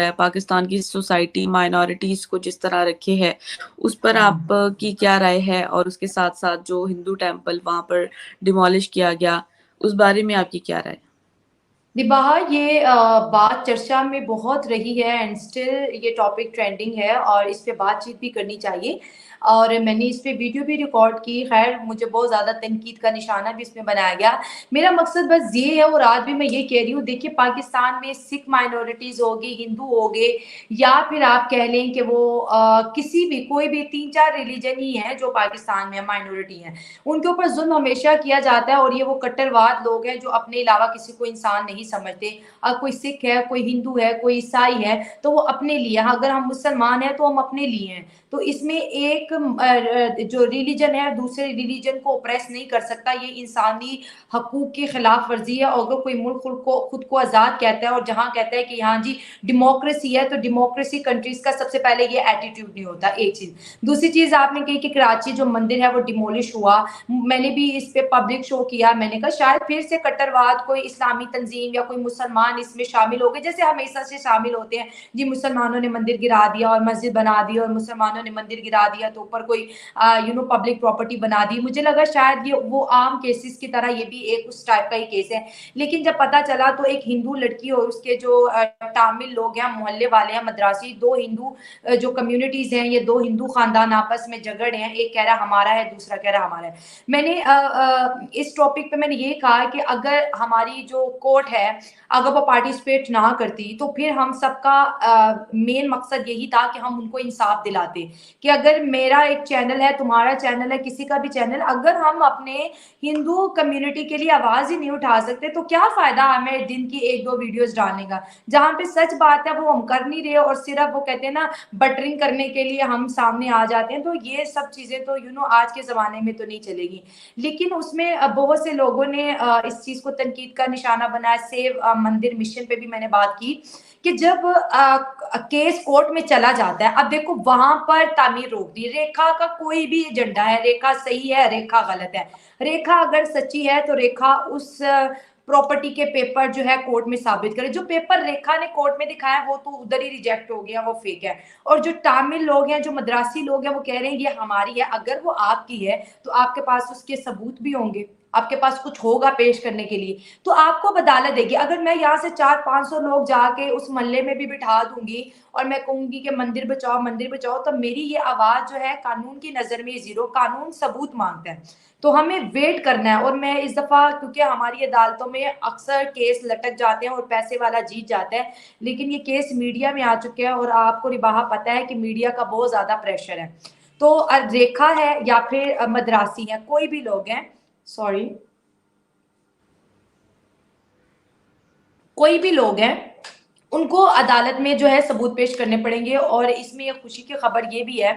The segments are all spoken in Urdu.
ہے پاکستان کی سوسائٹی مائنورٹیز کو جس طرح رکھے ہے اس پر آپ کی کیا رائے ہے؟ اور اس کے ساتھ ساتھ جو ہندو ٹیمپل وہاں پر ڈیمولش کیا گیا اس بارے میں آپ کی کیا رائے؟ نباہا، یہ بات چرچا میں بہت رہی ہے اینڈ اسٹل یہ ٹاپک ٹرینڈنگ ہے اور اس پہ بات چیت بھی کرنی چاہیے، اور میں نے اس پہ ویڈیو بھی ریکارڈ کی. خیر مجھے بہت زیادہ تنقید کا نشانہ بھی اس میں بنایا گیا. میرا مقصد بس یہ ہے، اور آج بھی میں یہ کہہ رہی ہوں، دیکھیے پاکستان میں سکھ مائنورٹیز ہوگی، ہندو ہوگے، یا پھر آپ کہہ لیں کہ وہ کسی بھی کوئی بھی 3-4 ریلیجن ہی ہیں جو پاکستان میں مائنورٹی ہیں، ان کے اوپر ظلم ہمیشہ کیا جاتا ہے. اور یہ وہ کٹرواد لوگ ہیں جو اپنے علاوہ کسی کو انسان نہیں سمجھتے. اگر کوئی سکھ ہے، کوئی ہندو ہے، کوئی عیسائی ہے تو وہ اپنے لیے، اگر ہم مسلمان ہیں تو ہم اپنے لیے ہیں. تو اس میں ایک جو ریلیجن ہے دوسرے ریلیجن کو اوپریس نہیں کر سکتا. یہ انسانی حقوق کی خلاف ورزی ہے. اور اگر کوئی ملک خود کو آزاد کہتا ہے اور جہاں کہتا ہے کہ یہاں جی ڈیموکریسی ہے، تو ڈیموکریسی کنٹریز کا سب سے پہلے یہ ایٹیٹیوڈ نہیں ہوتا. ایک چیز. دوسری چیز آپ نے کہی کہ کراچی جو مندر ہے وہ ڈیمولش ہوا. میں نے بھی اس پہ پبلک شو کیا. میں نے کہا شاید پھر سے کٹرواد کوئی اسلامی تنظیم یا کوئی مسلمان اس میں شامل ہو گئے، جیسے ہمیشہ سے شامل ہوتے ہیں. جی مسلمانوں نے مندر گرا دیا اور مسجد بنا دی، اور مسلمانوں نے مندر گرا دیا تو اوپر کوئی پبلک پراپرٹی بنا دی. مجھے لگا شاید یہ وہ عام کیسز کی طرح یہ بھی ایک اس ٹائپ کا ہی کیس ہے. لیکن جب پتا چلا تو ایک ہندو لڑکی اور اس کے جو تامل لوگ ہیں، محلے والے ہیں، مدراسی، دو ہندو جو کمیونٹیز ہیں، یہ دو ہندو خاندان آپس میں جھگڑ رہے ہیں. ایک کہہ رہا ہمارا ہے، دوسرا کہہ رہا ہمارا ہے. میں نے اس ٹاپک پہ میں نے یہ کہا کہ اگر ہماری جو کورٹ ہے اگر وہ پارٹیسپیٹ نہ کرتی تو پھر ہم سب کا مین مقصد یہی تھا کہ ہم ان کو انصاف دلاتے. کہ اگر میرا ایک چینل ہے، تمہارا چینل ہے، کسی کا بھی چینل، اگر ہم اپنے ہندو کمیونٹی کے لیے آواز ہی نہیں اٹھا سکتے تو کیا فائدہ ہمیں دن کی 1-2 ویڈیوز ڈالنے کا؟ جہاں پہ سچ بات ہے وہ ہم کر نہیں رہے، اور صرف وہ کہتے ہیں نا بٹرنگ کرنے کے لیے ہم سامنے آ جاتے ہیں. تو یہ سب چیزیں تو آج کے زمانے میں تو نہیں چلے گی. لیکن اس میں بہت سے لوگوں نے اس چیز کو تنقید کا نشانہ بنایا. سیو مندر مشن پہ بھی میں نے بات کی کہ جب کیس کورٹ میں چلا جاتا ہے، اب دیکھو وہاں پر تعمیر روک دی. ریکھا کا کوئی بھی ایجنڈا ہے، ریکھا صحیح ہے، ریکھا غلط ہے. ریکھا اگر سچی ہے تو ریکھا اس پراپرٹی کے پیپر جو ہے کورٹ میں ثابت کرے. جو پیپر ریکھا نے کورٹ میں دکھایا وہ تو ادھر ہی ریجیکٹ ہو گیا، وہ فیک ہے. اور جو تامل لوگ ہیں، جو مدراسی لوگ ہیں، وہ کہہ رہے ہیں یہ ہماری ہے. اگر وہ آپ کی ہے تو آپ کے پاس اس کے ثبوت بھی ہوں گے، آپ کے پاس کچھ ہوگا پیش کرنے کے لیے، تو آپ کو عدالت دے گی. اگر میں یہاں سے 400-500 لوگ جا کے اس محلے میں بھی بٹھا دوں گی اور میں کہوں گی کہ مندر بچاؤ مندر بچاؤ، تو میری یہ آواز جو ہے قانون کی نظر میں زیرو. قانون ثبوت مانگتا ہے، تو ہمیں ویٹ کرنا ہے. اور میں اس دفعہ کیونکہ ہماری عدالتوں میں اکثر کیس لٹک جاتے ہیں اور پیسے والا جیت جاتا ہے، لیکن یہ کیس میڈیا میں آ چکے ہیں اور آپ کو رباہا پتہ ہے کہ میڈیا کا بہت زیادہ پریشر ہے. تو ریکھا ہے یا پھر مدراسی ہیں، کوئی بھی لوگ ہیں، سوری کوئی بھی لوگ ہیں، ان کو عدالت میں جو ہے ثبوت پیش کرنے پڑیں گے. اور اس میں ایک خوشی کی خبر یہ بھی ہے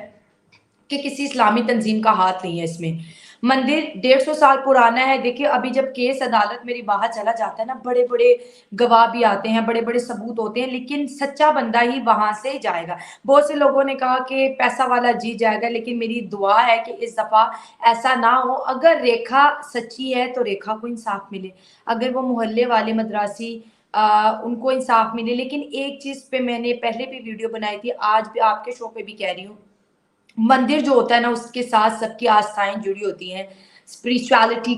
کہ کسی اسلامی تنظیم کا ہاتھ نہیں ہے اس میں. مندر 150 سال پرانا ہے. دیکھیے ابھی جب کیس عدالت میں باہر چلا جاتا ہے نا، بڑے بڑے گواہ بھی آتے ہیں، بڑے بڑے ثبوت ہوتے ہیں، لیکن سچا بندہ ہی وہاں سے جائے گا. بہت سے لوگوں نے کہا کہ پیسہ والا جیت جائے گا، لیکن میری دعا ہے کہ اس دفعہ ایسا نہ ہو. اگر ریکھا سچی ہے تو ریکھا کو انصاف ملے، اگر وہ محلے والے مدراسی ان کو انصاف ملے. لیکن ایک چیز پہ میں نے پہلے بھی ویڈیو بنائی تھی، آج بھی آپ کے شو پہ بھی کہہ رہی ہوں، مندر جو ہوتا ہے نا اس کے ساتھ سب کی آستھائیں جڑی ہوتی ہیں، اسپریچوالٹی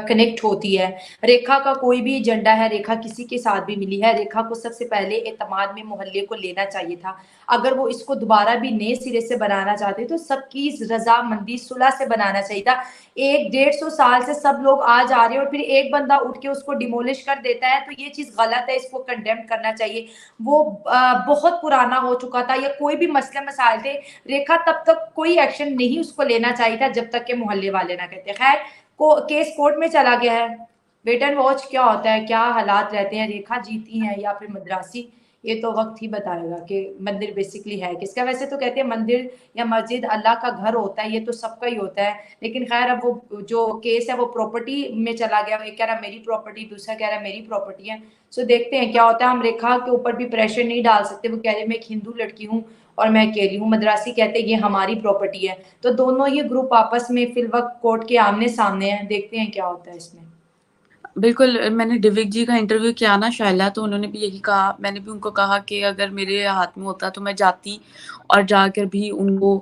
کنیکٹ ہوتی ہے. ریکھا کا کوئی بھی ایجنڈا ہے، ریکھا کسی کے ساتھ بھی ملی ہے، ریکھا کو سب سے پہلے اعتماد میں محلے کو لینا چاہیے تھا. اگر وہ اس کو دوبارہ بھی نئے سرے سے بنانا چاہتے تو سب کی رضامندی صلح سے بنانا چاہیے تھا. 100-150 سال سے سب لوگ آ جا رہے ہیں اور پھر ایک بندہ اٹھ کے اس کو ڈیمولش کر دیتا ہے، تو یہ چیز غلط ہے، اس کو کنڈیم کرنا چاہیے. وہ بہت پرانا ہو چکا تھا، یا کوئی بھی مسئلے مسائل تھے، ریکھا تب تک کوئی ایکشن نہیں اس کو لینا چاہیے تھا جب تک کہ محلے والے نہ کہتے. خیر کیس کورٹ میں چلا گیا ہے، ویٹ اینڈ واچ کیا ہوتا ہے، کیا حالات رہتے ہیں، ریکھا جیتی ہیں یا پھر مدراسی، یہ تو وقت ہی بتائے گا کہ مندر بیسیکلی ہے کس کا. ویسے تو کہتے ہیں مندر یا مسجد اللہ کا گھر ہوتا ہے، یہ تو سب کا ہی ہوتا ہے. لیکن خیر اب وہ جو کیس ہے وہ پراپرٹی میں چلا گیا، ایک کہہ رہا میری پراپرٹی، دوسرا کہہ رہا میری پراپرٹی ہے. سو دیکھتے ہیں کیا ہوتا ہے. ہم ریکھا کے اوپر بھی پریشر نہیں ڈال سکتے، وہ کہہ رہے میں ایک ہندو لڑکی ہوں اور میں اکیلی ہوں. مدراسی کہتے ہیں یہ ہماری پراپرٹی ہے. تو دونوں ہی گروپ آپس میں فی الوقت کورٹ کے آمنے سامنے ہیں، دیکھتے ہیں کیا ہوتا ہے اس میں. بالکل میں نے ڈوک جی کا انٹرویو کیا نا شائلہ، تو انہوں نے بھی یہی کہا، میں نے بھی ان کو کہا کہ اگر میرے ہاتھ میں ہوتا تو میں جاتی اور جا کر بھی ان کو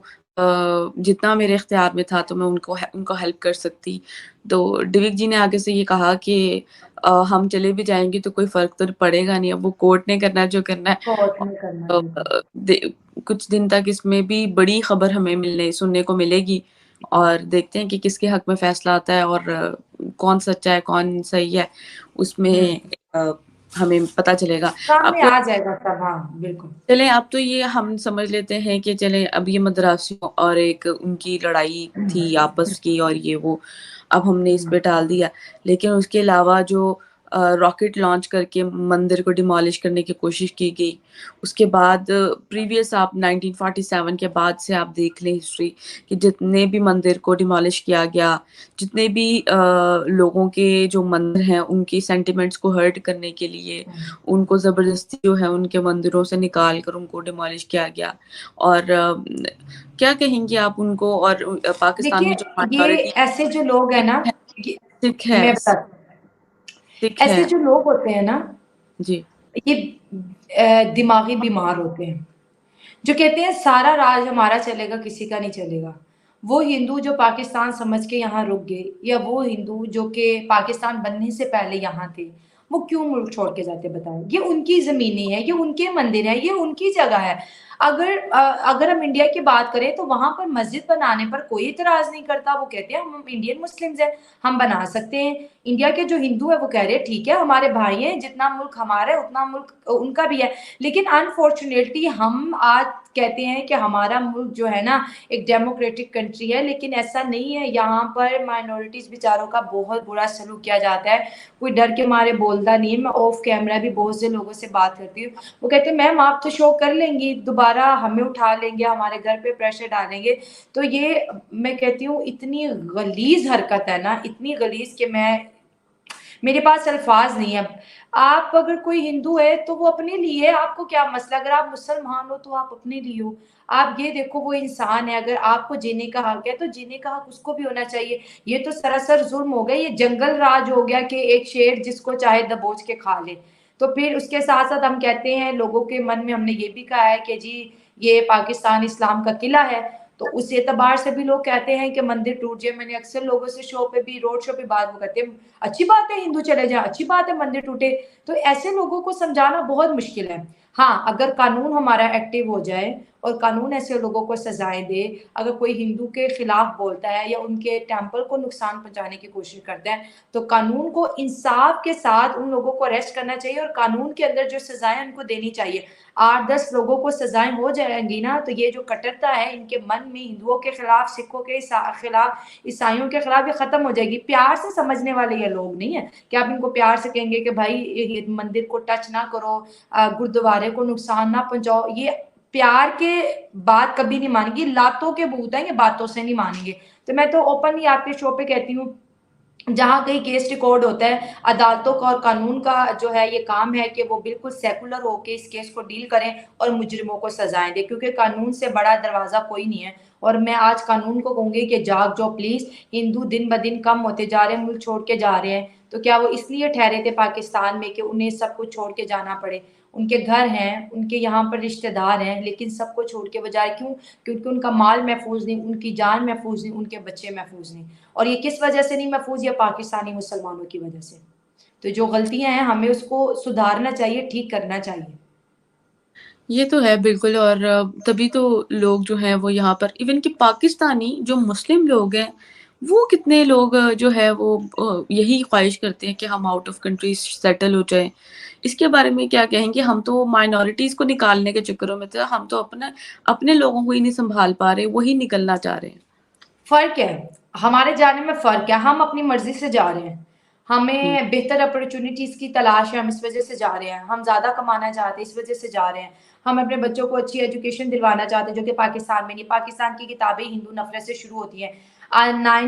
جتنا میرے اختیار میں تھا تو میں ان کو ہیلپ کر سکتی. تو ڈوک جی نے آگے سے یہ کہا کہ ہم چلے بھی جائیں گے تو کوئی فرق تو پڑے گا نہیں، اب وہ کورٹ نے کرنا جو کرنا ہے. بہت نہیں کرنا بالکل. کچھ دن تک اس میں بھی بڑی خبر ہمیں سننے کو ملے گی، اور دیکھتے ہیں کہ کس کے حق میں فیصلہ آتا ہے اور کون سچا ہے کون صحیح ہے، اس میں ہمیں پتہ چلے گا. سامنے آپ کو آ جائے گا سب. ہاں بالکل. چلیں اب تو یہ ہم سمجھ لیتے ہیں کہ چلیں اب یہ مدراسیوں اور ایک ان کی لڑائی تھی آپس کی اور یہ وہ اب ہم نے اس پہ ٹال دیا، لیکن اس کے علاوہ جو راکٹ لانچ کر کے مندر کو ڈیمالش کرنے کی کوشش کی گئی، اس کے بعد پریویس آپ 1947 کے بعد سے آپ دیکھ لیں ہسٹری کہ جتنے بھی مندر کو ڈیمالش کیا گیا، جتنے بھی لوگوں کے جو مندر ہیں ان کی سینٹیمنٹس کو ہرٹ کرنے کے لیے ان کو زبردستی جو ہے ان کے مندروں سے نکال کر ان کو ڈیمالش کیا گیا. اور کیا کہیں گے آپ ان کو؟ اور پاکستان دیکھیے میں جو یہ مائنورٹی ایسے جو لوگ ہیں نا، سکھ ہے میں بتاتی ہوں، سکھ ہے ایسے جو لوگ ہوتے ہیں نا جی یہ دماغی بیمار ہوتے ہیں، جو کہتے ہیں سارا راج ہمارا چلے گا کسی کا نہیں چلے گا. وہ ہندو جو پاکستان سمجھ کے یہاں رک گئے، یا وہ ہندو جو کہ پاکستان بننے سے پہلے یہاں تھے، وہ کیوں ملک چھوڑ کے جاتے بتائیں؟ یہ ان کی زمینیں ہیں، یہ ان کے مندر ہیں، یہ ان کی جگہ ہے. اگر ہم انڈیا کی بات کریں تو وہاں پر مسجد بنانے پر کوئی اعتراض نہیں کرتا. وہ کہتے ہیں ہم انڈین مسلمز ہیں، ہم بنا سکتے ہیں. انڈیا کے جو ہندو ہے وہ کہہ رہے ہیں ٹھیک ہے ہمارے بھائی ہیں، جتنا ملک ہمارا ہے اتنا ملک ان کا بھی ہے. لیکن انفارچونیٹلی ہم آج کہتے ہیں کہ ہمارا ملک جو ہے نا ایک ڈیموکریٹک کنٹری ہے، لیکن ایسا نہیں ہے. یہاں پر مائنورٹیز بیچاروں کا بہت برا سلوک کیا جاتا ہے. کوئی ڈر کے مارے بولتا نہیں ہے. میں آف کیمرہ بھی بہت سے لوگوں سے بات کرتی ہوں، وہ کہتے ہیں میم آپ تو شو کر لیں گی، دوبارہ ہمیں اٹھا لیں گے، ہمارے گھر پہ پریشر ڈالیں گے. تو یہ میں کہتی ہوں اتنی غلیظ حرکت ہے نا، اتنی غلیظ کہ میرے پاس الفاظ نہیں ہے. آپ اگر کوئی ہندو ہے تو وہ اپنے لیے، آپ کو کیا مسئلہ؟ اگر آپ مسلمان ہو تو آپ اپنے لیے ہو. آپ یہ دیکھو وہ انسان ہے، اگر آپ کو جینے کا حق ہے تو جینے کا حق اس کو بھی ہونا چاہیے. یہ تو سراسر ظلم ہو گیا، یہ جنگل راج ہو گیا کہ ایک شیر جس کو چاہے دبوچ کے کھا لے. تو پھر اس کے ساتھ ساتھ ہم کہتے ہیں لوگوں کے من میں، ہم نے یہ بھی کہا ہے کہ جی یہ پاکستان اسلام کا قلعہ ہے، تو اس اعتبار سے بھی لوگ کہتے ہیں کہ مندر ٹوٹ جائے. میں نے اکثر لوگوں سے شو پہ بھی، روڈ شو پہ بات وہ کہتے ہیں اچھی بات ہے ہندو چلے جائیں، اچھی بات ہے مندر ٹوٹے. تو ایسے لوگوں کو سمجھانا بہت مشکل ہے. ہاں اگر قانون ہمارا ایکٹیو ہو جائے اور قانون ایسے لوگوں کو سزائیں دے، اگر کوئی ہندو کے خلاف بولتا ہے یا ان کے ٹیمپل کو نقصان پہنچانے کی کوشش کرتا ہے تو قانون کو انصاف کے ساتھ ان لوگوں کو اریسٹ کرنا چاہیے، اور قانون کے اندر جو سزائیں ان کو دینی چاہیے. 8-10 لوگوں کو سزائیں ہو جائیں گی نا تو یہ جو کٹرتا ہے ان کے من میں ہندوؤں کے خلاف، سکھوں کے خلاف، عیسائیوں کے خلاف، یہ ختم ہو جائے گی. پیار سے سمجھنے والے یہ لوگ نہیں ہیں کہ آپ ان کو پیار سے کہیں گے کہ بھائی مندر کو ٹچ نہ کرو، گردوارے کو نقصان نہ پہنچاؤ. یہ پیار کے بات کبھی نہیں مانیں گی. لاتوں کے بھوت ہیں، یہ باتوں سے نہیں مانیں گے. تو میں تو اوپنلی آپ کے شو پہ کہتی ہوں جہاں کہیں کیس ریکارڈ ہوتا ہے، عدالتوں کا اور قانون کا جو ہے یہ کام ہے کہ وہ بالکل سیکولر ہو کے اس کیس کو ڈیل کریں اور مجرموں کو سزائیں دیں، کیونکہ قانون سے بڑا دروازہ کوئی نہیں ہے. اور میں آج قانون کو کہوں گی کہ جاگ جو پلیز. ہندو دن بدن کم ہوتے جا رہے ہیں، ملک چھوڑ کے جا رہے ہیں. تو کیا وہ اس لیے ٹھہرے تھے پاکستان میں کہ انہیں سب کچھ چھوڑ کے جانا پڑے؟ ان کے گھر ہیں، ان کے یہاں پر رشتہ دار ہیں، لیکن سب کو چھوڑ کے وہ جائے کیوں؟ کیونکہ ان کا مال محفوظ نہیں، ان کی جان محفوظ نہیں، ان کے بچے محفوظ نہیں. اور یہ کس وجہ سے نہیں محفوظ؟ یا پاکستانی مسلمانوں کی وجہ سے. تو جو غلطیاں ہیں ہمیں اس کو سدھارنا چاہیے، ٹھیک کرنا چاہیے. یہ تو ہے بالکل. اور تبھی تو لوگ جو ہیں وہ یہاں پر ایون کہ پاکستانی جو مسلم لوگ ہیں وہ کتنے لوگ جو ہے وہ یہی خواہش کرتے ہیں کہ ہم آؤٹ آف کنٹری سیٹل ہو جائیں. اس کے بارے میں کیا کہیں گے؟ ہم تو مائنورٹیز کو نکالنے کے چکروں میں تھے، ہم تو اپنے لوگوں کو ہی نہیں سنبھال پا رہے، وہی نکلنا چاہ رہے ہیں. فرق ہے، ہمارے جانے میں فرق ہے. ہم اپنی مرضی سے جا رہے ہیں، ہمیں بہتر اپرچونیٹیز کی تلاش ہے، ہم اس وجہ سے جا رہے ہیں. ہم زیادہ کمانا چاہتے ہیں، اس وجہ سے جا رہے ہیں. ہم اپنے بچوں کو اچھی ایجوکیشن دلوانا چاہتے ہیں جو کہ پاکستان میں نہیں. پاکستان کی کتابیں ہندو نفرت سے شروع ہوتی ہیں. 9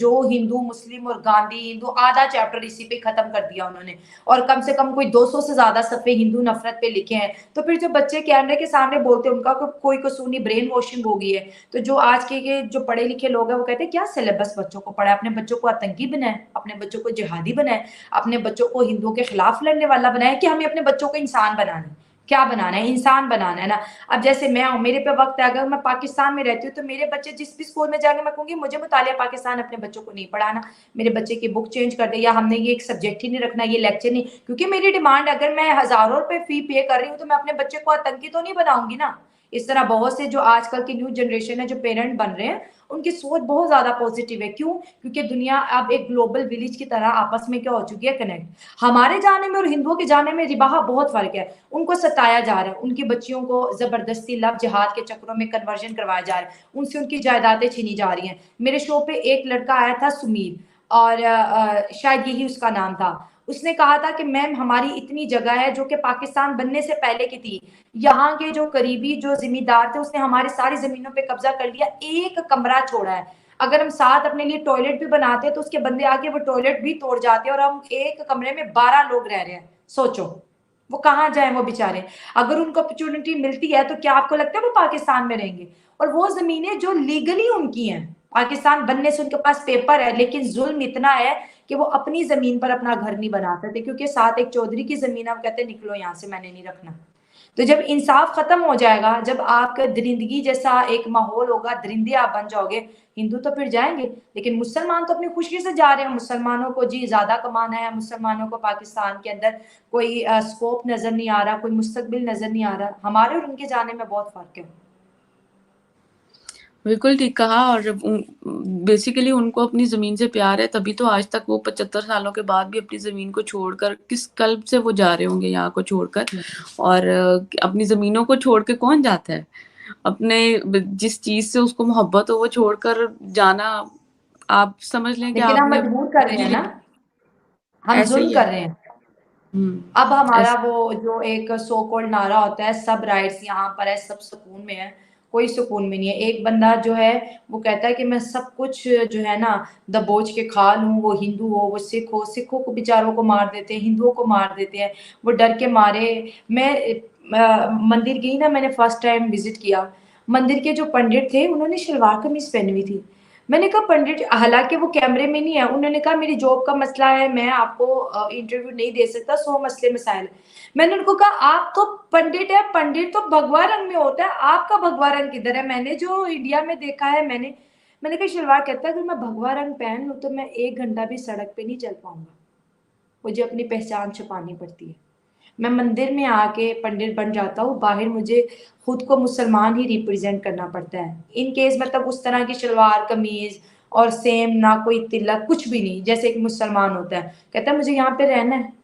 جو ہندو مسلم اور گاندھی ہندو آدھا چیپٹر اسی پہ ختم کر دیا انہوں نے, اور کم سے کم کوئی 200 سے زیادہ صفحے ہندو نفرت پہ لکھے ہیں. تو پھر جو بچے کیمرے کے سامنے بولتے ہیں ان کا کوئی قصور نہیں, برین واشنگ ہو گئی ہے. تو جو آج کے جو پڑھے لکھے لوگ ہیں وہ کہتے ہیں کیا سلیبس بچوں کو پڑھا ہے, اپنے بچوں کو آتنکی بنائے, اپنے بچوں کو جہادی بنائے, اپنے بچوں کو ہندوؤں کے خلاف لڑنے والا بنائے, کہ ہمیں اپنے بچوں کو انسان بنانا ہے. کیا بنانا ہے؟ انسان بنانا ہے نا. اب جیسے میں ہوں, میرے پہ وقت ہے, اگر میں پاکستان میں رہتی ہوں تو میرے بچے جس بھی اسکول میں جا کے میں کہوں گی مجھے مطالعہ پاکستان اپنے بچوں کو نہیں پڑھانا, میرے بچے کی بک چینج کر دے, یا ہم نے یہ ایک سبجیکٹ ہی نہیں رکھنا, یہ لیکچر نہیں, کیونکہ میری ڈیمانڈ اگر میں ہزاروں روپے فی پے کر رہی ہوں تو میں اپنے بچے کو آتنکی تو نہیں بناؤں گی نا. اس طرح بہت سے جو آج کل کی نیو جنریشن ہے جو پیرنٹ بن رہے ہیں ان کی سوچ بہت زیادہ پازیٹیو ہے. کیوں؟ کیونکہ دنیا اب ایک گلوبل ولیج کی طرح آپس میں کیا ہو چکی ہے, کنیکٹ. ہمارے جانے میں اور ہندوؤں کے جانے میں رباہ بہت فرق ہے. ان کو ستایا جا رہا ہے, ان کی بچیوں کو زبردستی لو جہاد کے چکروں میں کنورژن کروایا جا رہا ہے, ان سے ان کی جائیدادیں چھینی جا رہی ہیں. میرے شو پہ ایک لڑکا آیا تھا سمیر, اور شاید یہی اس کا نام تھا. اس نے کہا تھا کہ میم ہماری اتنی جگہ ہے جو کہ پاکستان بننے سے پہلے کی تھی, یہاں کے جو قریبی جو زمیندار تھے اس نے ہماری ساری زمینوں پہ قبضہ کر لیا, ایک کمرہ چھوڑا ہے. اگر ہم ساتھ اپنے لیے ٹوائلٹ بھی بناتے ہیں تو اس کے بندے آ کے وہ ٹوائلٹ بھی توڑ جاتے ہیں, اور ہم ایک کمرے میں 12 لوگ رہ رہے ہیں. سوچو وہ کہاں جائیں وہ بیچارے. اگر ان کو اپرچونٹی ملتی ہے تو کیا آپ کو لگتا ہے وہ پاکستان میں رہیں گے؟ اور وہ زمینیں جو لیگلی ان کی ہیں, پاکستان بننے سے ان کے پاس پیپر ہے, لیکن ظلم اتنا ہے کہ وہ اپنی زمین پر اپنا گھر نہیں بنا سکتے, کیونکہ ساتھ ایک چودھری کی زمین, آپ کہتے ہیں نکلو یہاں سے, میں نے نہیں رکھنا. تو جب انصاف ختم ہو جائے گا, جب آپ کا درندگی جیسا ایک ماحول ہوگا, درندے آپ بن جاؤ گے, ہندو تو پھر جائیں گے, لیکن مسلمان تو اپنی خوشی سے جا رہے ہیں. مسلمانوں کو جی زیادہ کمانا ہے, مسلمانوں کو پاکستان کے اندر کوئی سکوپ نظر نہیں آ رہا, کوئی مستقبل نظر نہیں آ رہا. ہمارے اور ان کے جانے میں بہت فرق ہے. بالکل ٹھیک کہا. اور بیسیکلی ان کو اپنی زمین سے پیار ہے, تبھی تو آج تک وہ 75 سالوں کے بعد بھی اپنی زمین کو چھوڑ کر, کس قلب سے وہ جا رہے ہوں گے یہاں کو چھوڑ کر. اور اپنی زمینوں کو چھوڑ کے کون جاتا ہے؟ اپنے جس چیز سے اس کو محبت ہو وہ چھوڑ کر جانا, آپ سمجھ لیں کہ لیکن آپ ہم نے مجبور کر رہے ہیں نا, ہم ایسے ظلم ہی ہے. کر رہے ہیں. اب ہمارا وہ جو ایک سو کولڈ نعرہ ہوتا ہے, سب رائٹس یہاں پر ہے, سب سکون میں ہے, کوئی سکون میں نہیں ہے. ایک بندہ جو ہے وہ کہتا ہے کہ میں سب کچھ جو ہے نا دبوچ کے کھا لوں, وہ ہندو ہو وہ سکھ ہو, سکھوں کو بیچاروں کو مار دیتے ہیں, ہندوؤں کو مار دیتے ہیں, وہ ڈر کے مارے. میں مندر گئی نا, میں نے فرسٹ ٹائم وزٹ کیا, مندر کے جو پنڈت تھے انہوں نے شلوار قمیص پہنی ہوئی تھی. میں نے کہا پنڈت, حالانکہ وہ کیمرے میں نہیں ہے, انہوں نے کہا میری جاب کا مسئلہ ہے, میں آپ کو انٹرویو نہیں دے سکتا, 100 مسئلے مسائل. میں نے ان کو کہا آپ تو پنڈت ہے, پنڈت تو بھگوا رنگ میں ہوتا ہے, آپ کا بھگوا رنگ کدھر ہے؟ میں نے جو انڈیا میں دیکھا ہے, میں نے کہا شلوار کہتا ہے اگر میں بھگوا رنگ پہن لوں تو میں 1 گھنٹہ بھی سڑک پہ نہیں چل پاؤں گا, مجھے اپنی پہچان چھپانی پڑتی ہے. میں مندر میں آ کے پنڈت بن جاتا ہوں, باہر مجھے خود کو مسلمان ہی ریپرزینٹ کرنا پڑتا ہے. ان کیس مطلب اس طرح کی شلوار قمیض اور سیم نہ کوئی تلک, کچھ بھی نہیں, جیسے ایک مسلمان ہوتا ہے. کہتا ہے مجھے یہاں پہ رہنا ہے.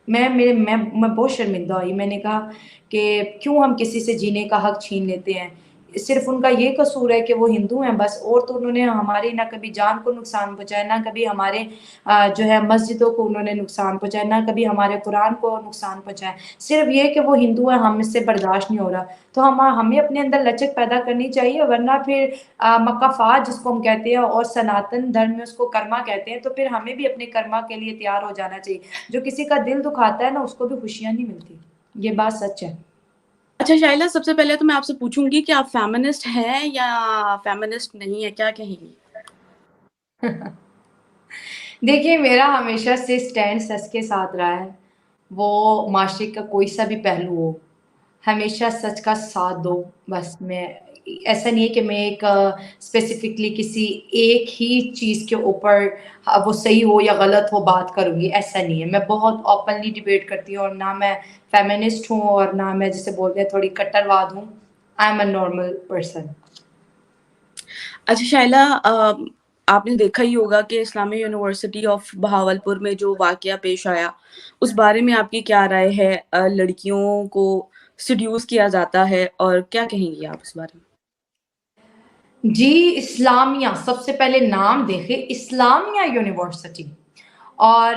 میں بہت شرمندہ ہوئی. میں نے کہا کہ کیوں ہم کسی سے جینے کا حق چھین لیتے ہیں؟ صرف ان کا یہ قصور ہے کہ وہ ہندو ہیں بس, اور تو انہوں نے ہماری نہ کبھی جان کو نقصان پہنچایا, نہ کبھی ہمارے جو ہے مسجدوں کو انہوں نے نقصان پہنچایا, نہ کبھی ہمارے قرآن کو نقصان پہنچایا. صرف یہ کہ وہ ہندو ہیں, ہم اس سے برداشت نہیں ہو رہا. تو ہمیں اپنے اندر لچک پیدا کرنی چاہیے, ورنہ پھر مکافات جس کو ہم کہتے ہیں, اور سناتن دھرم میں اس کو کرما کہتے ہیں, تو پھر ہمیں بھی اپنے کرما کے لیے تیار ہو جانا چاہیے. جو کسی کا دل دکھاتا ہے نا اس کو بھی خوشیاں نہیں ملتی, یہ بات سچ ہے. اچھا شائلہ, سب سے پہلے تو میں آپ سے پوچھوں گی کہ آپ فیمنسٹ ہیں یا فیمنسٹ نہیں ہے, کیا کہیں گی؟ دیکھیے میرا ہمیشہ سے سٹینڈ سچ کے ساتھ رہا ہے. وہ معاشرے کا کوئی سا بھی پہلو ہو, ہمیشہ سچ کا ساتھ دو. بس میں ایسا نہیں ہے کہ میں ایک اسپیسیفکلی کسی ایک ہی چیز کے اوپر وہ صحیح ہو یا غلط ہو بات کروں گی, ایسا نہیں ہے. میں بہت اوپنلی ڈیبیٹ کرتی ہوں, اور نہ میں فیمنسٹ ہوں اور نہ میں جسے بولتے ہیں تھوڑی کٹرواد ہوں. I am a normal person. اچھا شائلہ, آپ نے دیکھا ہی ہوگا کہ اسلامیہ یونیورسٹی آف بہاولپور میں جو واقعہ پیش آیا, اس بارے میں آپ کی کیا رائے ہے؟ لڑکیوں کو سیڈیوس کیا جاتا ہے, اور کیا کہیں گی آپ اس بارے میں؟ جی اسلامیہ, سب سے پہلے نام دیکھیں, اسلامیہ یونیورسٹی. اور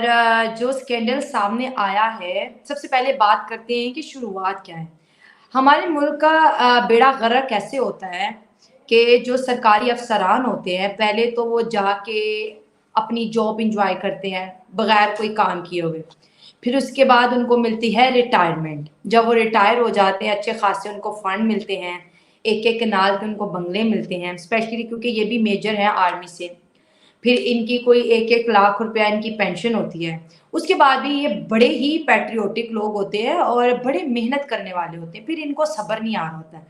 جو اسکینڈل سامنے آیا ہے, سب سے پہلے بات کرتے ہیں کہ شروعات کیا ہے. ہمارے ملک کا بیڑا غرق کیسے ہوتا ہے کہ جو سرکاری افسران ہوتے ہیں پہلے تو وہ جا کے اپنی جاب انجوائے کرتے ہیں بغیر کوئی کام کیے ہوئے، پھر اس کے بعد ان کو ملتی ہے ریٹائرمنٹ. جب وہ ریٹائر ہو جاتے ہیں اچھے خاصے ان کو فنڈ ملتے ہیں، ایک ایک کنال کے ان کو بنگلے ملتے ہیں، اسپیشلی کیونکہ یہ بھی میجر ہیں آرمی سے. پھر ان کی کوئی 1-1 لاکھ روپیہ ان کی پینشن ہوتی ہے. اس کے بعد بھی یہ بڑے ہی پیٹریوٹک لوگ ہوتے ہیں اور بڑے محنت کرنے والے ہوتے ہیں. پھر ان کو صبر نہیں آ رہا ہوتا ہے،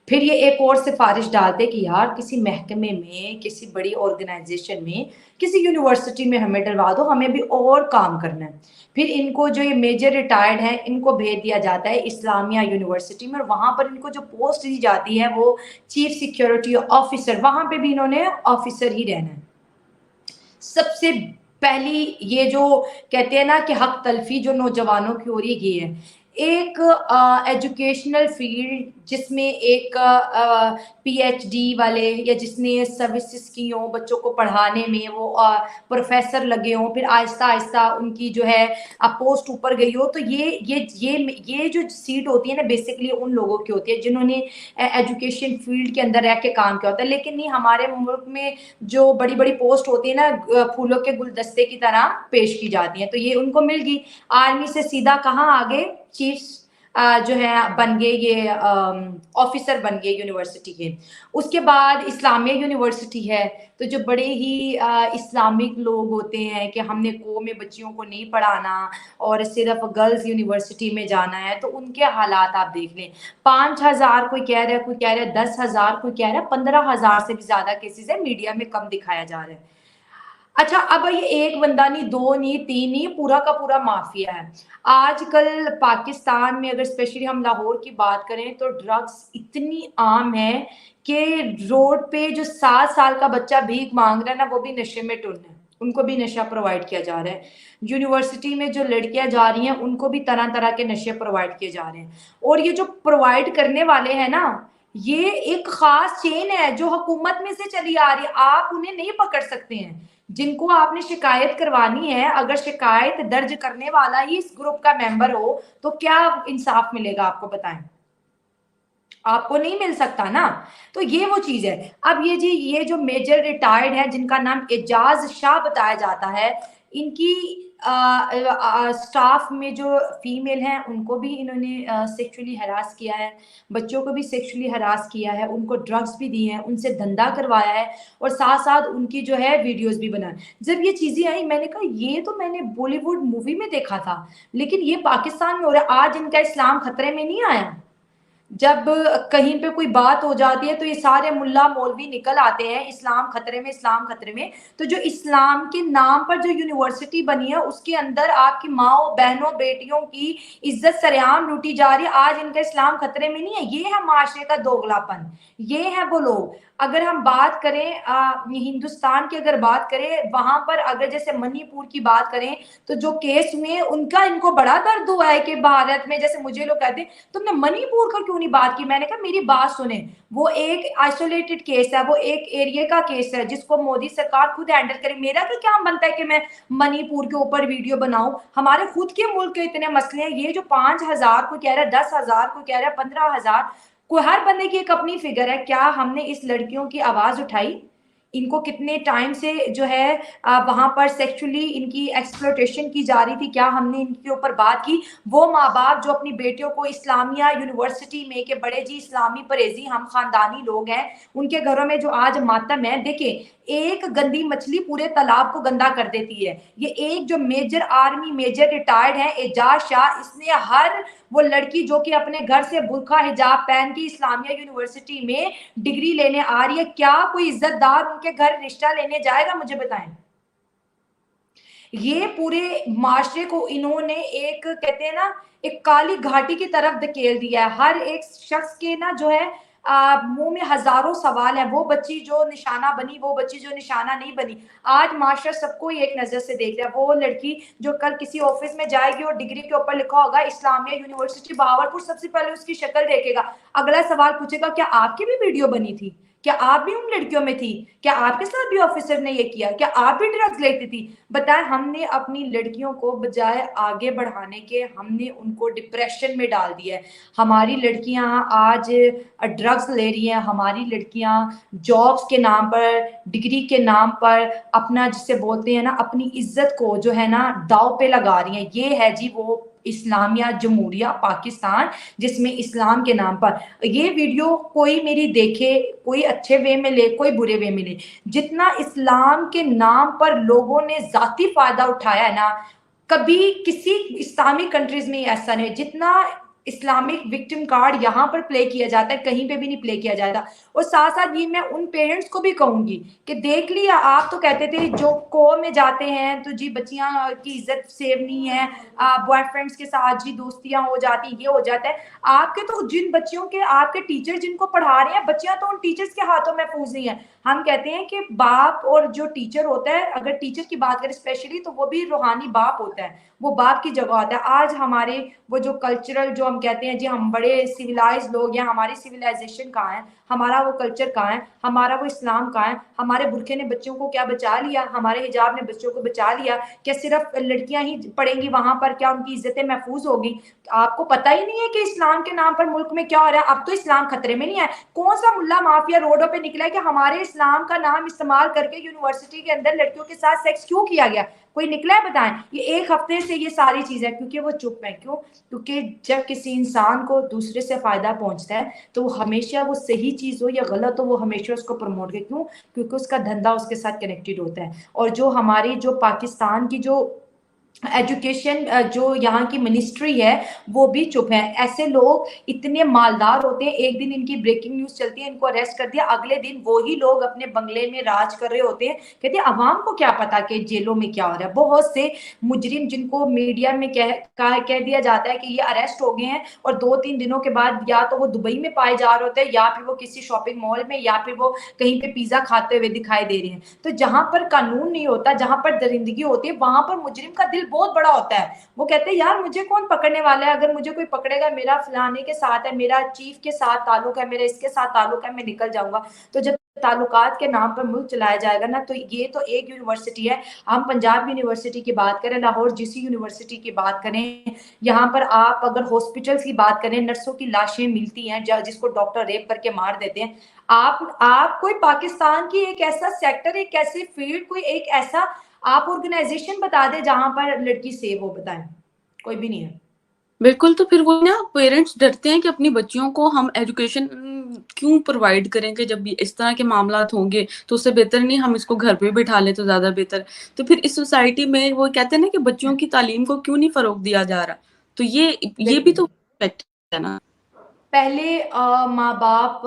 پھر یہ ایک اور سفارش ڈالتے کہ یار کسی محکمے میں، کسی بڑی آرگنائزیشن میں، کسی یونیورسٹی میں ہمیں ڈلوا دو، ہمیں بھی اور کام کرنا ہے. پھر ان کو جو یہ میجر ریٹائرڈ ہیں ان کو بھیج دیا جاتا ہے اسلامیہ یونیورسٹی میں، اور وہاں پر ان کو جو پوسٹ دی جاتی ہے وہ چیف سیکیورٹی آفیسر، وہاں پہ بھی انہوں نے آفیسر ہی رہنا ہے. سب سے پہلی یہ جو کہتے ہیں نا کہ حق تلفی جو نوجوانوں کی ہو رہی ہے، یہ ہے ایک ایجوکیشنل فیلڈ جس میں ایک پی ایچ ڈی والے یا جس نے سروسز کی ہوں بچوں کو پڑھانے میں، وہ پروفیسر لگے ہوں، پھر آہستہ آہستہ ان کی جو ہے پوسٹ اوپر گئی ہو، تو یہ جو سیٹ ہوتی ہے نا بیسکلی ان لوگوں کی ہوتی ہے جنہوں نے ایجوکیشن فیلڈ کے اندر رہ کے کام کیا ہوتا ہے. لیکن نہیں، ہمارے ملک میں جو بڑی بڑی پوسٹ ہوتی ہے نا پھولوں کے گلدستے کی طرح پیش کی جاتی ہیں، تو یہ ان کو مل گئی. آرمی سے سیدھا کہاں آگے چیف جو ہے بن گئے، یہ آفیسر بن گئے یونیورسٹی کے. اس کے بعد اسلامیہ یونیورسٹی ہے، تو جو بڑے ہی اسلامک لوگ ہوتے ہیں کہ ہم نے قوم میں بچیوں کو نہیں پڑھانا اور صرف گرلز یونیورسٹی میں جانا ہے، تو ان کے حالات آپ دیکھ لیں. 5,000 کوئی کہہ رہا ہے، کوئی کہہ رہا ہے 10,000، کوئی کہہ رہا ہے 15,000 سے بھی زیادہ کیسز ہے، میڈیا میں کم دکھایا جا رہا ہے. اچھا اب یہ ایک بندہ نہیں، 2 نہیں، 3 نہیں، پورا کا پورا مافیا ہے. آج کل پاکستان میں اگر اسپیشلی ہم لاہور کی بات کریں تو ڈرگس اتنی عام ہے کہ روڈ پہ جو 7 سال کا بچہ بھیک مانگ رہا ہے نا، وہ بھی نشے میں ٹن ہے، ان کو بھی نشہ پرووائڈ کیا جا رہا ہے. یونیورسٹی میں جو لڑکیاں جا رہی ہیں ان کو بھی طرح طرح کے نشے پرووائڈ کیے جا رہے ہیں. اور یہ جو پرووائڈ کرنے والے ہیں نا، یہ ایک خاص چین ہے جو حکومت میں سے چلی آ رہی ہے، آپ انہیں نہیں پکڑ سکتے ہیں. جن کو آپ نے شکایت کروانی ہے، اگر شکایت درج کرنے والا ہی اس گروپ کا ممبر ہو تو کیا انصاف ملے گا آپ کو؟ بتائیں، آپ کو نہیں مل سکتا نا. تو یہ وہ چیز ہے. اب یہ جی یہ جو میجر ریٹائرڈ ہے جن کا نام اعجاز شاہ بتایا جاتا ہے، ان کی سٹاف میں جو فیمیل ہیں ان کو بھی انہوں نے سیکچولی ہراس کیا ہے، بچوں کو بھی سیکچولی ہراس کیا ہے، ان کو ڈرگس بھی دی ہیں، ان سے دھندا کروایا ہے، اور ساتھ ساتھ ان کی جو ہے ویڈیوز بھی بنائے. جب یہ چیزیں آئی میں نے کہا یہ تو میں نے بالی ووڈ مووی میں دیکھا تھا، لیکن یہ پاکستان میں ہو رہا ہے. آج ان کا اسلام خطرے میں نہیں آیا؟ جب کہیں پہ کوئی بات ہو جاتی ہے تو یہ سارے ملا مولوی نکل آتے ہیں اسلام خطرے میں، اسلام خطرے میں. تو جو اسلام کے نام پر جو یونیورسٹی بنی ہے اس کے اندر آپ کی ماؤں بہنوں بیٹیوں کی عزت سرعام لوٹی جا رہی ہے. آج ان کا اسلام خطرے میں نہیں ہے. یہ ہے معاشرے کا دوغلاپن، یہ ہے وہ لوگ. اگر ہم بات کریں ہندوستان کی، اگر بات کریں وہاں پر، اگر جیسے منی پور کی بات کریں تو جو کیس ہوئے ان کا ان کو بڑا درد ہوا ہے کہ بھارت میں، جیسے مجھے لوگ کہتے ہیں تم نے منی پور کا کیوں نہیں بات کی. میں نے کہا میری بات سنیں، وہ ایک آئسولیٹڈ کیس ہے، وہ ایک ایریا کا کیس ہے جس کو مودی سرکار خود ہینڈل کرے. میرا تو کیا بنتا ہے کہ میں منی پور کے اوپر ویڈیو بناؤں؟ ہمارے خود کے ملک کے اتنے مسئلے ہیں. یہ جو 5,000 کو کہہ رہا ہے، 10,000 کو کہہ رہا ہے، 15,000، کوئی ہر بندے کی ایک اپنی فگر ہے. کیا ہم نے اس لڑکیوں کی آواز اٹھائی؟ ان کو کتنے ٹائم سے جو ہے وہاں پر سیکچولی ان کی ایکسپلوٹیشن کی جا رہی تھی، کیا ہم نے ان کے اوپر بات کی؟ وہ ماں باپ جو اپنی بیٹیوں کو اسلامیہ یونیورسٹی میں، کہ بڑے جی اسلامی پریزی ہم خاندانی لوگ ہیں، ان کے گھروں میں جو آج ماتم ہے. دیکھیں ایک گندی مچھلی پورے تالاب کو گندا کر دیتی ہے. یہ ایک جو میجر آرمی میجر ریٹائرڈ ہیں اعجاز شاہ، اس نے ہر وہ لڑکی جو کہ اپنے گھر سے برقع حجاب پہن کے اسلامیہ یونیورسٹی میں ڈگری لینے آ رہی ہے، کیا کوئی عزت دار ان کے گھر رشتہ لینے جائے گا؟ مجھے بتائیں. یہ پورے معاشرے کو انہوں نے ایک کہتے ہیں نا ایک کالی گھاٹی کی طرف دھکیل دیا ہے. ہر ایک شخص کے نا جو ہے منہ میں ہزاروں سوال ہے. وہ بچی جو نشانہ بنی، وہ بچی جو نشانہ نہیں بنی. آج معاشرہ سب کو ایک نظر سے دیکھ رہا ہے. وہ لڑکی جو کل کسی آفس میں جائے گی اور ڈگری کے اوپر لکھا ہوگا اسلامیہ یونیورسٹی بہاولپور، سب سے پہلے اس کی شکل دیکھے گا، اگلا سوال پوچھے گا کیا آپ کی بھی ویڈیو بنی تھی؟ کیا آپ بھی ان لڑکیوں میں تھی؟ کیا آپ کے ساتھ بھی آفیسر نے یہ کیا؟ کیا آپ بھی ڈرگز لیتی تھی؟ بتائیں، ہم نے اپنی لڑکیوں کو بجائے آگے بڑھانے کے ہم نے ان کو ڈپریشن میں ڈال دیا ہے. ہماری لڑکیاں آج ڈرگز لے رہی ہیں، ہماری لڑکیاں جابس کے نام پر، ڈگری کے نام پر اپنا جسے بولتے ہیں نا اپنی عزت کو جو ہے نا داؤ پہ لگا رہی ہیں. یہ ہے جی وہ اسلامیہ جمہوریہ پاکستان جس میں اسلام کے نام پر. یہ ویڈیو کوئی میری دیکھے، کوئی اچھے وے میں لے، کوئی برے وے میں لے، جتنا اسلام کے نام پر لوگوں نے ذاتی فائدہ اٹھایا ہے نا، کبھی کسی اسلامی کنٹریز میں ایسا نہیں. جتنا اسلامک وکٹم کارڈ یہاں پر پلے کیا جاتا ہے کہیں پہ بھی نہیں پلے کیا جاتا. اور ساتھ ساتھ یہ میں ان پیرنٹس کو بھی کہوں گی کہ دیکھ لیا، آپ تو کہتے تھے جو قوم میں جاتے ہیں تو جی بچیاں کی عزت سیو نہیں ہے، بوائے فرینڈس کے ساتھ جی دوستیاں ہو جاتی، یہ ہو جاتا ہے. آپ کے تو جن بچیوں کے آپ کے ٹیچر جن کو پڑھا رہے ہیں، بچیاں تو ان ٹیچرز کے ہاتھوں محفوظ نہیں ہیں. ہم کہتے ہیں کہ باپ اور جو ٹیچر ہوتا ہے، اگر ٹیچر کی بات کریں اسپیشلی، تو وہ بھی روحانی باپ ہوتا ہے، وہ باپ کی جگہ ہوتا ہے. آج ہمارے وہ جو کلچرل جو ہم کہتے ہیں جی ہم بڑے سویلائز لوگ ہیں، ہماری سویلائزیشن کہاں ہے، ہمارا وہ کلچر کہاں ہے، ہمارا وہ اسلام کہاں ہے؟ ہمارے برقعے نے بچوں کو کیا بچا لیا؟ ہمارے حجاب نے بچوں کو بچا لیا؟ کیا صرف لڑکیاں ہی پڑھیں گی وہاں پر، کیا ان کی عزتیں محفوظ ہوگی؟ آپ کو پتہ ہی نہیں ہے کہ اسلام کے نام پر ملک میں کیا ہو رہا ہے؟ اب تو اسلام خطرے میں نہیں ہے. کون سا ملا مافیا روڈوں پہ نکلا ہے کہ ہمارے اسلام کا نام استعمال کر کے یونیورسٹی کے اندر لڑکیوں کے ساتھ سیکس کیوں کیا گیا؟ کوئی نکلا ہے بتائیں؟ یہ ایک ہفتے سے یہ ساری چیزیں، کیونکہ وہ چپ ہے. کیوں؟ کیونکہ جب کسی انسان کو دوسرے سے فائدہ پہنچتا ہے تو وہ ہمیشہ، وہ صحیح چیز ہو یا غلط ہو، وہ ہمیشہ اس کو پروموٹ کرے. کیوں؟ کیونکہ اس کا دھندا اس کے ساتھ کنیکٹڈ ہوتا ہے. اور جو ہماری جو پاکستان کی جو ایجوکیشن جو یہاں کی منسٹری ہے وہ بھی چپ ہے. ایسے لوگ اتنے مالدار ہوتے ہیں، ایک دن ان کی بریکنگ نیوز چلتی ہے، ان کو اریسٹ کر دیا، اگلے دن وہی لوگ اپنے بنگلے میں راج کر رہے ہوتے ہیں. کہتے ہیں عوام کو کیا پتا کہ جیلوں میں کیا ہو رہا ہے. بہت سے مجرم جن کو میڈیا میں کہہ دیا جاتا ہے کہ یہ اریسٹ ہو گئے ہیں، اور 2-3 دنوں کے بعد یا تو وہ دبئی میں پائے جا رہے ہوتے ہیں، یا پھر وہ کسی شاپنگ مال میں، یا پھر وہ کہیں پہ پیزا کھاتے ہوئے دکھائی دے رہے ہیں. تو جہاں پر قانون نہیں ہوتا، جہاں پر درندگی ہوتی ہے، وہاں پر مجرم کا دل بہت بڑا ہوتا ہے. وہ کہتے ہیں یار مجھے کون پکڑنے والا ہے؟ اگر مجھے کوئی پکڑے گا، میرا فلانے کے ساتھ ہے، میرا چیف کے ساتھ تعلق ہے، میرا اس کے ساتھ تعلق ہے، میں نکل جاؤں گا. تو جب تعلقات کے نام پر ملک چلایا جائے گا نا، تو یہ تو ایک یونیورسٹی ہے. ہم پنجاب یونیورسٹی کی بات کریں، لاہور جیسی یونیورسٹی کی بات کریں، یہاں پر آپ اگر ہاسپٹل کی بات کریں، نرسوں کی لاشیں ملتی ہیں جس کو ڈاکٹر ریپ کر کے مار دیتے ہیں. آپ کوئی پاکستان کی ایک ایسا سیکٹر، ایک ایسی فیلڈ، کوئی ایک ایسا آپ آرگنائزیشن بتا دیں جہاں پر لڑکی سیو ہو؟ بتائیں، کوئی بھی نہیں ہے. بالکل. تو پھر وہ نا پیرنٹس ڈرتے ہیں کہ اپنی بچیوں کو ہم ایجوکیشن کیوں پرووائڈ کریں، کہ جب اس طرح کے معاملات ہوں گے تو اس سے بہتر نہیں ہم اس کو گھر پہ بٹھا لیں تو زیادہ بہتر. تو پھر اس سوسائٹی میں وہ کہتے ہیں نا کہ بچوں کی تعلیم کو کیوں نہیں فروغ دیا جا رہا. تو یہ بھی بالکل. تو فیکٹ ہے نا. پہلے ماں باپ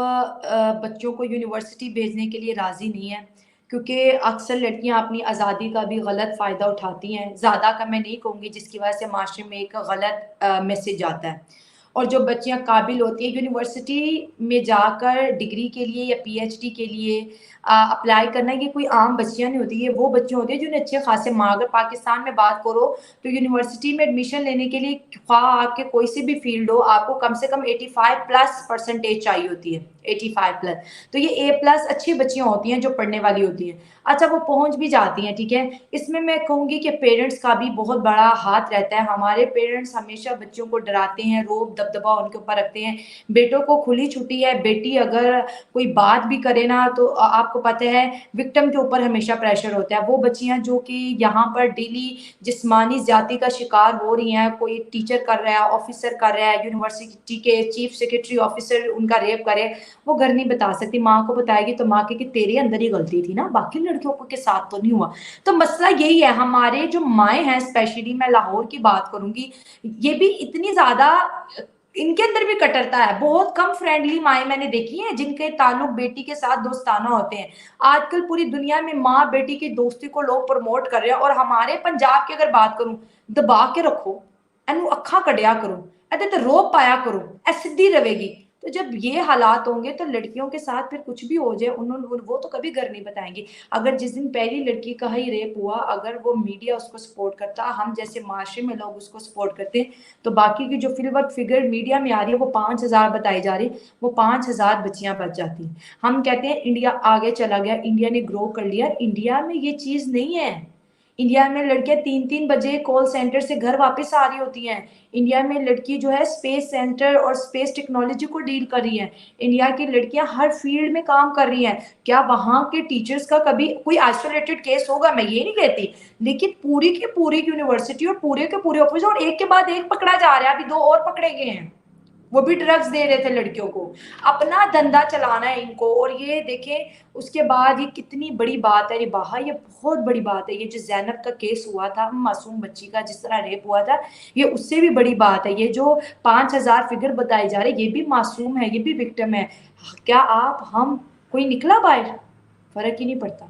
بچوں کو یونیورسٹی بھیجنے کے لیے راضی نہیں ہے، کیونکہ اکثر لڑکیاں اپنی آزادی کا بھی غلط فائدہ اٹھاتی ہیں. زیادہ کا میں نہیں کہوں گی، جس کی وجہ سے معاشرے میں ایک غلط میسج آتا ہے. اور جو بچیاں قابل ہوتی ہیں یونیورسٹی میں جا کر ڈگری کے لیے یا پی ایچ ڈی کے لیے اپلائی کرنا، یہ کوئی عام بچیاں نہیں ہوتی. یہ وہ بچیاں ہوتی ہیں جنہیں اچھے خاصے اگر پاکستان میں بات کرو تو یونیورسٹی میں ایڈمیشن لینے کے لیے خواہ آپ کے کوئی سے بھی فیلڈ ہو، آپ کو کم سے کم 85+ % چاہیے ہوتی ہے. 85+. تو یہ A+ اچھی بچیاں ہوتی ہیں جو پڑھنے والی ہوتی ہیں. اچھا وہ پہنچ بھی جاتی ہیں، ٹھیک ہے. اس میں کہوں گی کہ پیرنٹس کا بھی بہت بڑا ہاتھ رہتا ہے. ہمارے پیرنٹس ہمیشہ بچوں کو ڈراتے ہیں، روب دبدبا ان کے اوپر رکھتے ہیں. بیٹوں کو کھلی چھٹی ہے، بیٹی اگر کوئی بات بھی کرے نا تو آپ کو پتہ ہے وکٹم کے اوپر ہمیشہ پریشر ہوتا ہے. وہ بچیاں جو کہ یہاں پر ڈیلی جسمانی زیادتی کا شکار ہو رہی ہیں، کوئی ٹیچر کر رہا ہے، آفیسر کر رہا ہے، یونیورسٹی کے چیف سیکرٹری آفیسر ان کا ریپ کرے، وہ گھر نہیں بتا سکتی. ماں کو بتائے گی تو ماں کہ تیرے اندر ہی غلطی تھی نا، باقی لڑکیوں کے ساتھ تو نہیں ہوا. تو مسئلہ یہی ہے. ہمارے جو مائیں ہیں، اسپیشلی میں لاہور کی بات کروں گی، یہ بھی اتنی زیادہ ان کے اندر بھی کٹرتا ہے. بہت کم فرینڈلی مائیں میں نے دیکھی ہیں جن کے تعلق بیٹی کے ساتھ دوستانہ ہوتے ہیں. آج کل پوری دنیا میں ماں بیٹی کی دوستی کو لوگ پروموٹ کر رہے ہیں. اور ہمارے پنجاب کی اگر بات کروں، دبا کے رکھو اینو اکھاں کڈیا کرو، ادھر تے روب پایا کرو، اے سدھی رہے گی. تو تو جب یہ حالات ہوں گے تو لڑکیوں کے ساتھ پھر کچھ بھی ہو جائے وہ تو کبھی گھر نہیں بتائیں گی. اگر جس دن پہلی لڑکی کا ہی ریپ ہوا اگر وہ میڈیا اس کو سپورٹ کرتا, ہم جیسے معاشرے میں لوگ اس کو سپورٹ کرتے, تو باقی کی جو فی الوقت فگر میڈیا میں آ رہی ہے وہ 5,000 بتائی جا رہی, وہ 5,000 بچیاں بچ جاتی. ہم کہتے ہیں انڈیا آگے چلا گیا, انڈیا نے گرو کر لیا. انڈیا میں یہ چیز نہیں ہے. انڈیا میں لڑکیاں 3-3 بجے کال سینٹر سے گھر واپس آ رہی ہوتی ہیں. انڈیا میں لڑکی جو ہے اسپیس سینٹر اور اسپیس ٹیکنالوجی کو ڈیل کر رہی ہیں. انڈیا کی لڑکیاں ہر فیلڈ میں کام کر رہی ہیں. کیا وہاں کے ٹیچرز کا کبھی کوئی آئسولیٹڈ کیس ہوگا؟ میں یہ نہیں کہتی, لیکن پوری کی پوری یونیورسٹی اور پورے کے پورے آفس اور ایک کے بعد ایک پکڑا جا رہا ہے. ابھی 2 اور پکڑے گئے ہیں, وہ بھی ڈرگز دے رہے تھے لڑکیوں کو. اپنا دھندا چلانا ہے ان کو. اور یہ دیکھیں اس کے بعد یہ کتنی بڑی بات ہے رباحہ, یہ بہت بڑی بات ہے. یہ جو زینب کا کیس ہوا تھا معصوم بچی کا جس طرح ریپ ہوا تھا, یہ اس سے بھی بڑی بات ہے. یہ جو 5,000 فگر بتائے جا رہے یہ بھی معصوم ہے, یہ بھی وکٹم ہے. کیا آپ ہم کوئی نکلا باہر؟ فرق ہی نہیں پڑتا.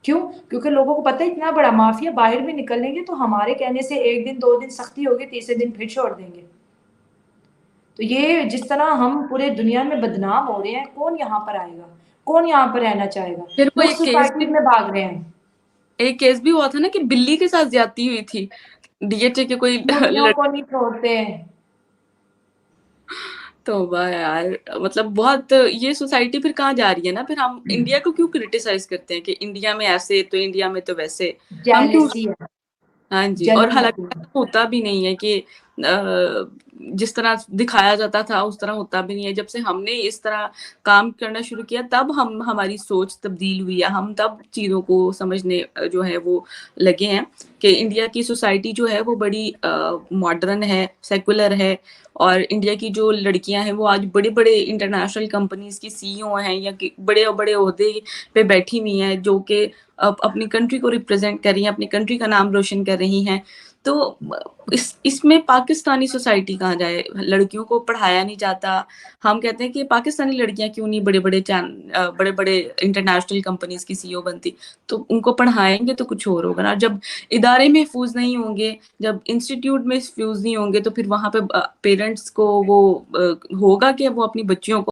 کیوں؟ کیونکہ لوگوں کو پتہ ہے اتنا بڑا مافیا, باہر بھی نکلیں گے تو ہمارے کہنے سے 1 دن 2 دن سختی ہوگی, تیسرے دن پھر چھوڑ دیں گے. تو یہ جس طرح ہم پورے دنیا میں بدنام ہو رہے ہیں, کون یہاں پر آئے گا؟ کون یہاں پر رہنا چاہے گا؟ پھر وہ لوگ سوسائٹیز میں بھاگ رہے ہیں. ایک کیس بھی ہوا تھا نا کہ بلی کے ساتھ زیادتی ہوئی تھی, ڈی ایچ اے کے کوئی بلیوں کو نہیں چھوڑتے. توبہ یار, مطلب بہت یہ سوسائٹی پھر کہاں جا رہی ہے نا. پھر ہم انڈیا کو کیوں کرٹیسائز کرتے ہیں کہ انڈیا میں ایسے تو انڈیا میں تو ویسے, ہم کیوں؟ جیلسی ہے, ہاں جی. اور جلن ہوتی حالانکہ ہے. ہوتا بھی نہیں ہے کہ جس طرح دکھایا جاتا تھا اس طرح ہوتا بھی نہیں ہے. جب سے ہم نے اس طرح کام کرنا شروع کیا تب ہماری سوچ تبدیل ہوئی ہے, ہم تب چیزوں کو سمجھنے جو ہے وہ لگے ہیں کہ انڈیا کی سوسائٹی جو ہے وہ بڑی ماڈرن ہے, سیکولر ہے. اور انڈیا کی جو لڑکیاں ہیں وہ آج بڑے بڑے انٹرنیشنل کمپنیز کی سی ای او ہیں یا بڑے بڑے عہدے پہ بیٹھی ہوئی ہیں, جو کہ اپنی کنٹری کو ریپرزینٹ کر رہی ہیں, اپنی کنٹری کا نام روشن کر رہی ہیں. تو اس میں پاکستانی سوسائٹی کہاں جائے؟ لڑکیوں کو پڑھایا نہیں جاتا. ہم کہتے ہیں کہ پاکستانی لڑکیاں کیوں نہیں بڑے بڑے انٹرنیشنل کمپنیز کی سی ای او بنتی. تو ان کو پڑھائیں گے تو کچھ اور ہوگا نا. جب ادارے محفوظ نہیں ہوں گے, جب انسٹیٹیوٹ محفوظ نہیں ہوں گے, تو پھر وہاں پہ پیرنٹس کو وہ ہوگا کہ وہ اپنی بچیوں کو